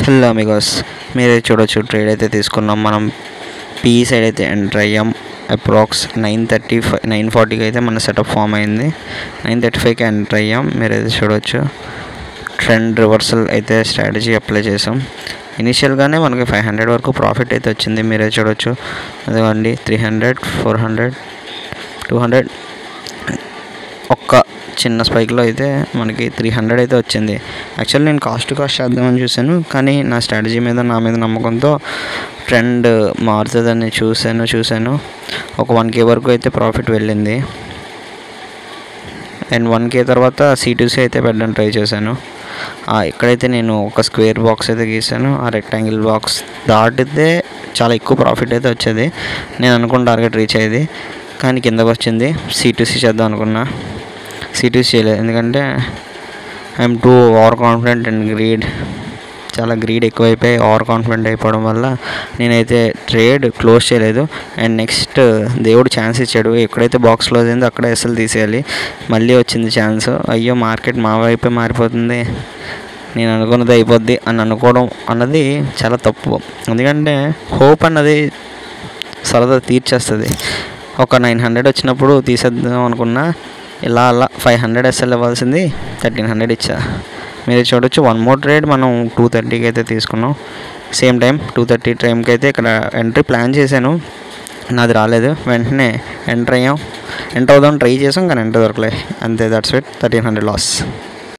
Hello Amigos, మీరే చూడొచ్చు trade అయితే తీసుకున్నాం. మనం పీ సైడ్ అయితే ఎంటర్ అయ్యాం. అప్రాక్స్ 9:40కి అయితే మన సెటప్ ఫామ్ అయింది. 9:35కి ఎంటర్ అయ్యాం. మీరైతే చూడొచ్చు ట్రెండ్ రివర్సల్ అయితే స్ట్రాటజీ అప్లై చేసాం. ఇనిషియల్గానే మనకి 500 వరకు ప్రాఫిట్ అయితే వచ్చింది. మీరే చూడొచ్చు. అదిగోండి 300, 400, 200 ఒక్క చిన్న స్పైక్లో అయితే మనకి 300 అయితే వచ్చింది. యాక్చువల్లీ నేను కాస్ట్ చేద్దామని చూశాను, కానీ నా స్ట్రాటజీ మీద నా మీద నమ్మకంతో ట్రెండ్ మారుతుందని చూశాను. ఒక 1K వరకు అయితే ప్రాఫిట్ వెళ్ళింది. అండ్ 1K తర్వాత C2C అయితే పెట్టడానికి ట్రై చేశాను. ఇక్కడైతే నేను ఒక స్క్వేర్ బాక్స్ అయితే గీసాను. ఆ రెక్టాంగిల్ బాక్స్ దాటితే చాలా ఎక్కువ ప్రాఫిట్ అయితే వచ్చేది. నేను అనుకున్న టార్గెట్ రీచ్ అయ్యేది, కానీ కిందకు వచ్చింది. C2C చేద్దాం అనుకున్నా, C2C చేయలేదు. ఎందుకంటే I'm two over confident and చాలా గ్రీడ్ ఎక్కువైపోయి ఓవర్ కాన్ఫిడెంట్ అయిపోవడం వల్ల నేనైతే ట్రేడ్ క్లోజ్ చేయలేదు. అండ్ నెక్స్ట్ దేవుడు ఛాన్స్ ఇచ్చాడు. ఎక్కడైతే బాక్స్ క్లోజ్ అయిందో అక్కడే అసలు తీసేయాలి. మళ్ళీ వచ్చింది ఛాన్స్. అయ్యో, మార్కెట్ మా వైపే మారిపోతుంది, నేను అనుకున్నది అయిపోద్ది అని అనుకోవడం అన్నది చాలా తప్పు. ఎందుకంటే హోప్ అన్నది సరదా తీర్చేస్తుంది. ఒక 900 వచ్చినప్పుడు తీసేద్దాం అనుకున్నా, ఇలా 500 ఎస్ఎల్ ఇవ్వాల్సింది 1300 ఇచ్చా. మీరు చూడొచ్చు. వన్ మోర్ ట్రేడ్ మనం 2:30కి అయితే తీసుకున్నాం. సేమ్ టైం 2:30 టైంకి అయితే ఇక్కడ ఎంట్రీ ప్లాన్ చేశాను, నాది రాలేదు. వెంటనే ఎంటర్ అవుదాం ట్రై చేసాం, కానీ ఎంటర్ దొరకలే. అంతే, దట్స్ ఇట్. 1300 లాస్.